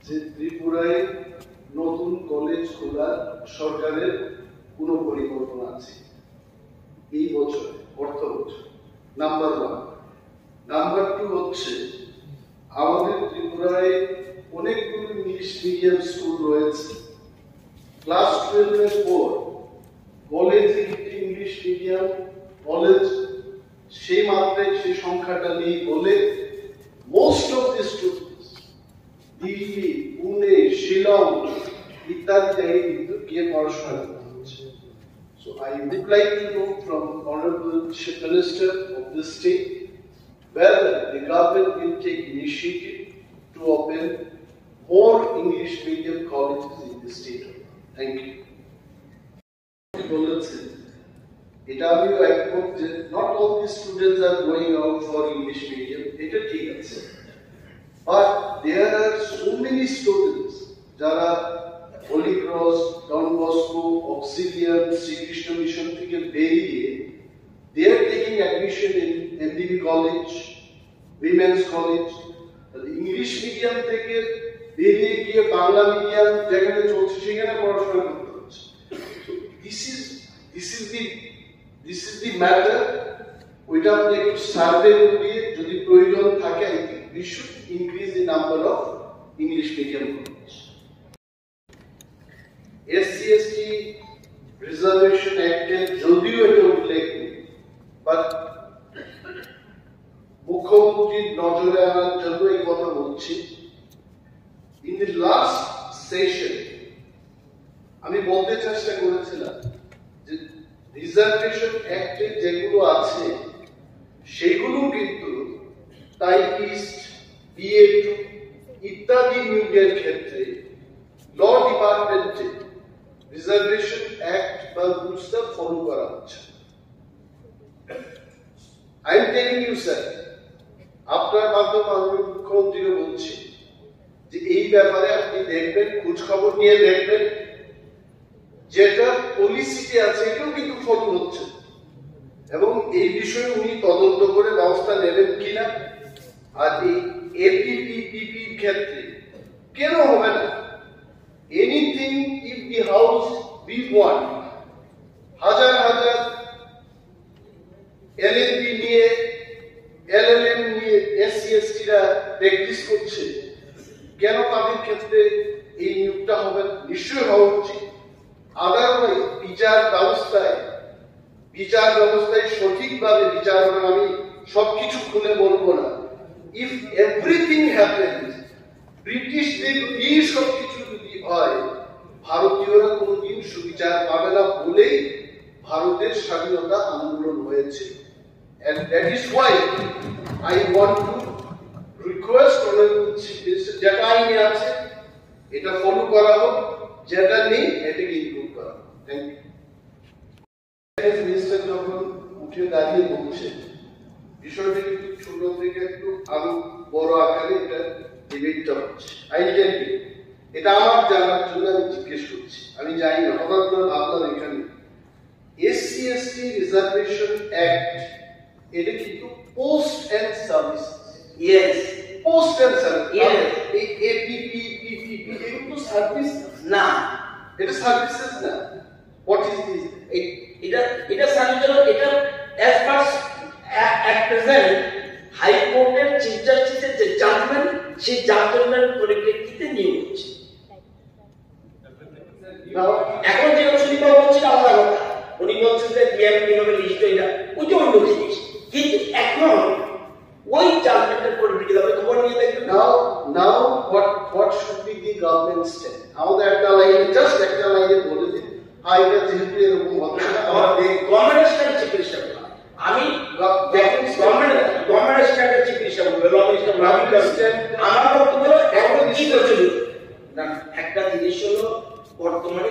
যে ত্রিপুরায় নতুন কলেজ খোলার সরকারের কোনো পরিকল্পনা আছে এই বছরে, অর্থ বছর। নাম্বার 1। নাম্বার 2 হচ্ছে আমাদের ত্রিপুরায় অনেকগুলো ইংলিশ মিডিয়াম স্কুল রয়েছে। ক্লাস 12 এর পর কলেজে ইংলিশ মিডিয়াম কলেজ সেই মাত্রায় সেই সংখ্যাটা নেই বলে most of the students Delhi, Pune, Shillong ইত্যাদি জায়গায় কিন্তু গিয়ে পড়াশোনা করতে হচ্ছে। So I would like to know from Honorable Chief Minister of this state whether the government will take initiative to open more English medium colleges in the state. Thank you. এটা আমিও একমত যে not all the students are going out for English medium, এটা ঠিক আছে, but there are so many students যারা Holy Cross, Don Bosco, Auxilium, Sri Krishna Mission থেকে বেরিয়ে they are taking admission in MDB College, Women's College, English medium থেকে বেরিয়ে গিয়ে Bangla medium যেখানে চলছে সেখানে পড়াশোনা করতে হচ্ছে। This is the matter. ওইটা আপনি একটু সার্ভে করিয়ে যদি প্রয়োজন থাকে I think we should increase the number of English medium colleges. SC/ST Reservation Act এর যদিও এটা উল্লেখ নেই, বাট মুখ্যমন্ত্রীর নজরে আনার জন্য এই কথা বলছি। In the last session আমি বলতে চেষ্টা করেছিলাম যে রিজার্ভেশন অ্যাক্টে যেগুলো আছে সেগুলো কিন্তু টাইপিস্ট, BA2 ইত্যাদি নিয়োগের ক্ষেত্রে ল ডিপার্টমেন্টে রিজার্ভেশন অ্যাক্ট বা রুলসটা ফলো করা হচ্ছে। I am telling you sir, আপনার মাধ্যমে আমি মুখ্যমন্ত্রীকে বলছি যে এই ব্যাপারে আপনি দেখবেন, খোঁজ খবর নিয়ে দেখবেন, যেটা পলিসিতে আছে এটাও কিন্তু ফলো হচ্ছে এবং এই বিষয়ে উনি তদন্ত করে ব্যবস্থা নেবেন কিনা। আর এই APP PP ক্ষেত্রে কেন হবে না? Anything if the house be one, হাজার হাজার LLB নিয়ে LLM নিয়ে SC/ST রা প্র্যাকটিস করছে, কেন তাদের ক্ষেত্রে এই নিয়োগটা হবে? নিশ্চয়ই হওয়া উচিত। আদারওয়াইজ বিচার ব্যবস্থায় সঠিকভাবে বিচার হবে। আমি সবকিছু খুলে বলবো না। ইফ এভরিথিং হ্যাপেন্স ব্রিটিশদের এই সবকিছু যদি হয়, ভারতীয়রা কোনোদিন সুবিচার পাবে না বলেই ভারতের স্বাধীনতা আন্দোলন হয়েছে। And that is why I want to request Honorable Chief Minister, যেটা আইনে আছে এটা ফলো করা হোক, যেটা নেই এটাকে ইমপ্রুভ করা হোক। Thank you. মিনিস্টার যখন উঠে দাঁড়িয়ে বলছে বিষয়টা কিন্তু ছোট থেকে একটু আরো বড় আকারে এটা ডিবেটটা হচ্ছে। এটা আমার জানার জন্য আমি জিজ্ঞেস করছি, আমি জানি না, হঠাৎ করে ভাবলাম এখানে SC/ST রিজার্ভেশন অ্যাক্ট এটা কিন্তু post and service. Yes, post and service. Yes. এই APP PPP এগুলো তো সার্ভিস না, এটা সার্ভিসেস না। What is this? এটা সার্ভিস হলো, এটা অ্যাজ পার অ্যাট প্রেজেন্ট হাইকোর্টের চিফ জাস্টিসের যে জাজমেন্ট, সেই জাজমেন্টের পরিপ্রেক্ষিতে নিয়োগ হচ্ছে। এখন যে সুদীপা বলছিল আলাদা কথা, উনি বলছেন যে কিভাবে লিস্ট এটা ওইটা অন্য জিনিস, কিন্তু এখন ওই জাজমেন্টের পরিপ্রেক্ষিতে আমি খবর নিয়ে দেখবেন। Now what should be the government step? আমাদের একটা লাইনে, জাস্ট একটা লাইনে বলে দিন, এটা যেহেতু এরকম হচ্ছে না, গভর্নমেন্ট স্ট্যান্ড চিফ মিনিস্টার, আমি গভর্নমেন্ট স্ট্যান্ডের চিফ মিনিস্টার বলবো, আমার বক্তব্য হলো এখন কি প্রচলিত। একটা জিনিস হলো বর্তমানে